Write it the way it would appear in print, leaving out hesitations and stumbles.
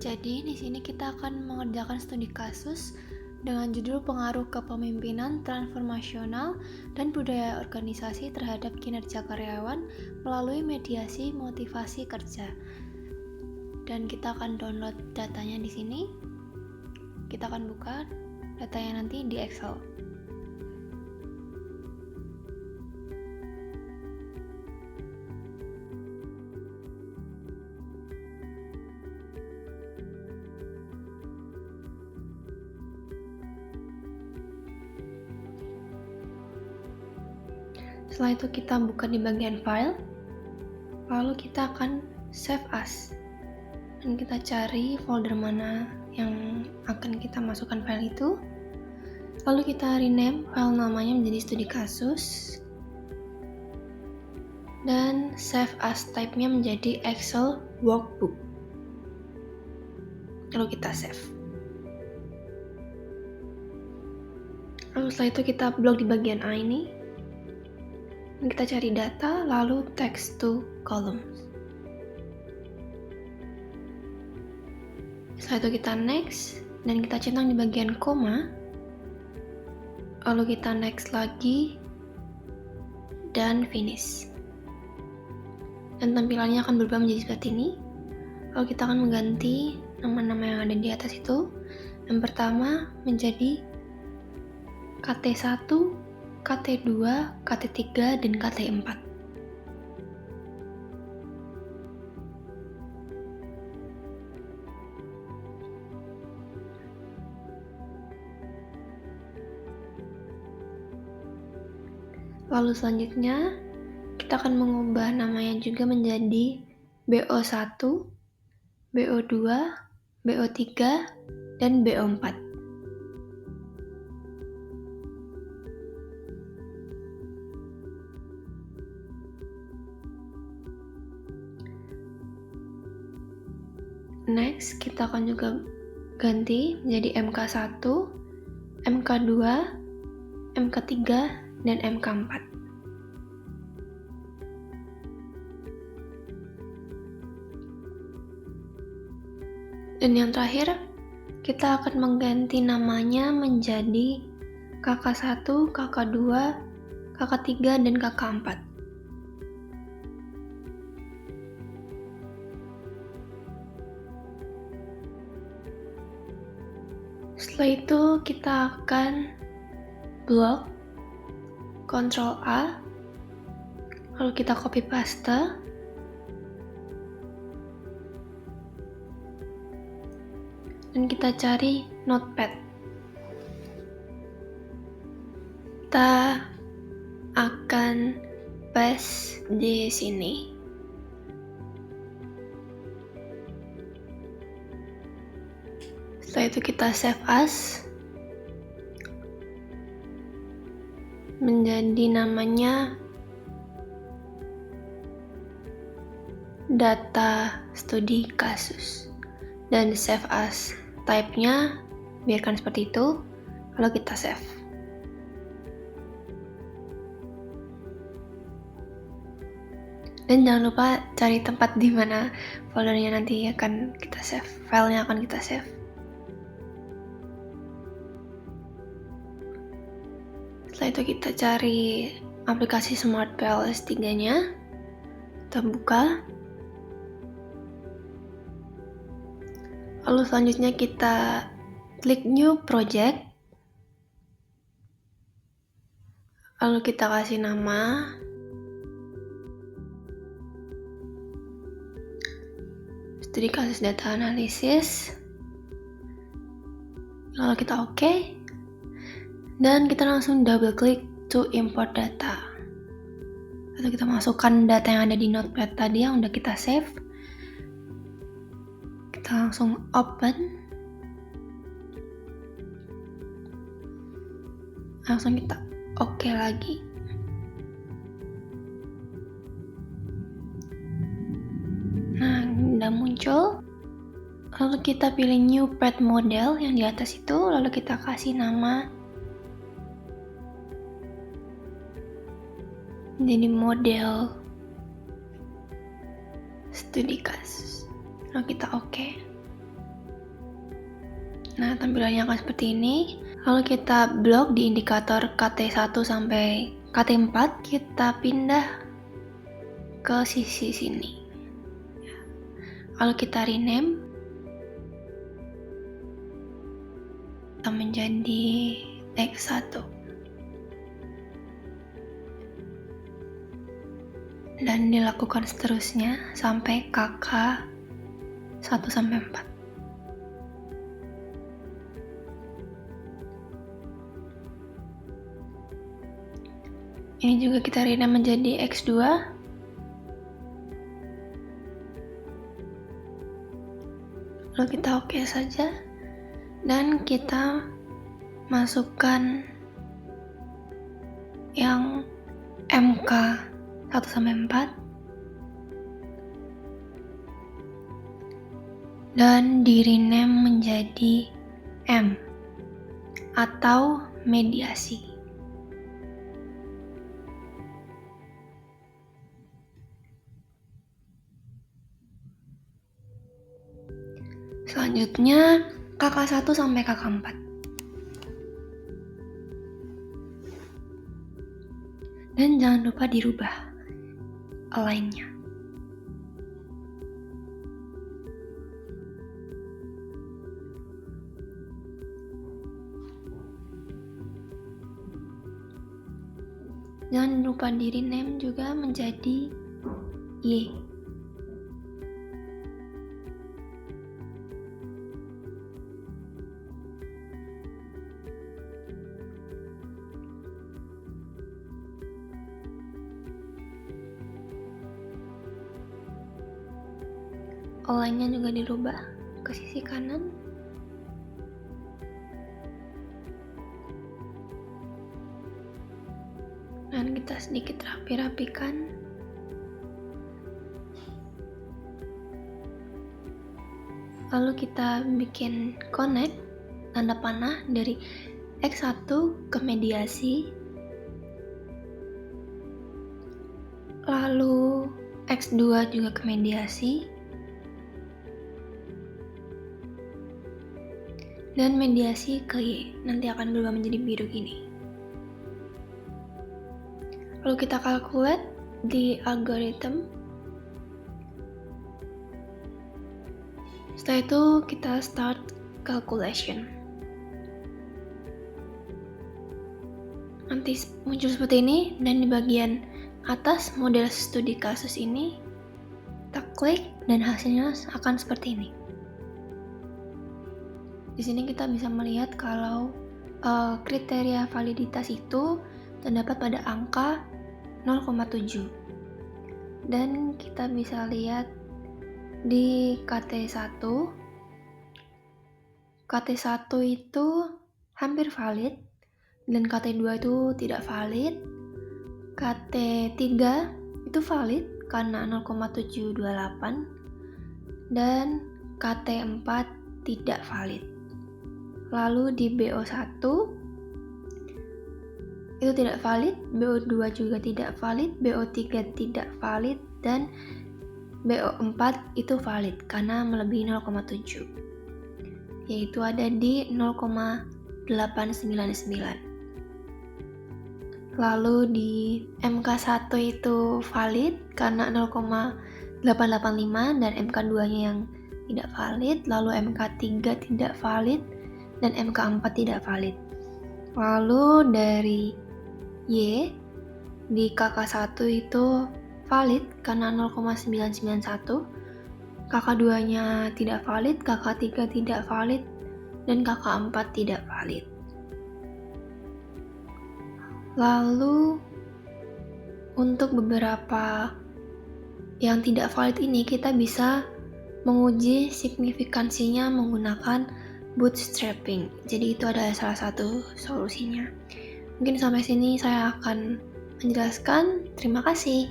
Jadi di sini kita akan mengerjakan studi kasus dengan judul pengaruh kepemimpinan transformasional dan budaya organisasi terhadap kinerja karyawan melalui mediasi motivasi kerja. Dan kita akan download datanya di sini. Kita akan buka datanya nanti di Excel. Setelah itu kita buka di bagian file, lalu kita akan save as, dan kita cari folder mana yang akan kita masukkan file itu. Lalu kita rename file namanya menjadi studi kasus, dan save as type-nya menjadi Excel workbook. Lalu kita save. Lalu setelah itu kita blok di bagian A ini. Kita cari data, lalu text to columns. Setelah itu kita next, dan kita centang di bagian koma. Lalu kita next lagi, dan finish. Dan tampilannya akan berubah menjadi seperti ini. Lalu kita akan mengganti nama-nama yang ada di atas itu. Yang pertama menjadi KT1, KT2, KT3, dan KT4. Lalu selanjutnya, kita akan mengubah namanya juga menjadi BO1, BO2, BO3, dan BO4. Next, kita akan juga ganti menjadi MK1, MK2, MK3, dan MK4. Dan yang terakhir, kita akan mengganti namanya menjadi KK1, KK2, KK3, dan KK4. Setelah itu kita akan blok, Ctrl A, lalu kita copy paste, dan kita cari notepad. Kita akan paste di sini. Setelah itu kita save as, menjadi namanya data studi kasus, dan save as type-nya biarkan seperti itu, lalu kita save. Dan jangan lupa cari tempat di mana foldernya nanti akan kita save, filenya akan kita save. Setelah itu kita cari aplikasi Smart PLS 3-nya. Kita buka. Lalu selanjutnya kita klik New Project. Lalu kita kasih nama. Studi kasus data analisis. Lalu kita OK. Dan kita langsung double click to import data. Lalu kita masukkan data yang ada di notepad tadi yang udah kita save. Kita langsung open. Langsung kita OK lagi. Nah, udah muncul. Lalu kita pilih new pad model yang di atas itu, lalu kita kasih nama jadi model studi kasus. Lalu kita OK. Nah, tampilannya akan seperti ini. Lalu kita blok di indikator KT1 sampai KT4, kita pindah ke sisi sini. Lalu kita rename menjadi X1. Dan dilakukan seterusnya sampai KK 1 sampai 4. Ini juga kita rename menjadi X2. Lalu kita oke saja. Dan kita masukkan yang MK 1 sampai 4. Dan di rename menjadi M atau mediasi. Selanjutnya KK1 sampai KK4. Dan jangan lupa dirubah align-nya. Jangan lupa di rename juga menjadi Y. Align-nya juga dirubah ke sisi kanan. Dan kita sedikit rapi-rapikan. Lalu kita bikin connect tanda panah dari X1 ke mediasi. Lalu X2 juga ke mediasi. Dan mediasi ke Y, nanti akan berubah menjadi biru gini. Lalu kita calculate di algorithm. Setelah itu kita start calculation. Nanti muncul seperti ini, dan di bagian atas model studi kasus ini kita klik dan hasilnya akan seperti ini. Di sini kita bisa melihat kalau kriteria validitas itu terdapat pada angka 0,7. Dan kita bisa lihat di KT1. KT1 itu hampir valid dan KT2 itu tidak valid. KT3 itu valid karena 0,728 dan KT4 tidak valid. Lalu di BO1 itu tidak valid, BO2 juga tidak valid, BO3 tidak valid, dan BO4 itu valid karena melebihi 0,7, yaitu ada di 0,899. Lalu di MK1 itu valid karena 0,885 dan MK2 nya yang tidak valid, lalu MK3 tidak valid dan MK4 tidak valid. Lalu dari Y di KK1 itu valid karena 0,991, KK2 nya tidak valid, KK3 tidak valid, dan KK4 tidak valid. Lalu untuk beberapa yang tidak valid ini kita bisa menguji signifikansinya menggunakan bootstrapping. Jadi itu adalah salah satu solusinya. Mungkin sampai sini saya akan menjelaskan. Terima kasih.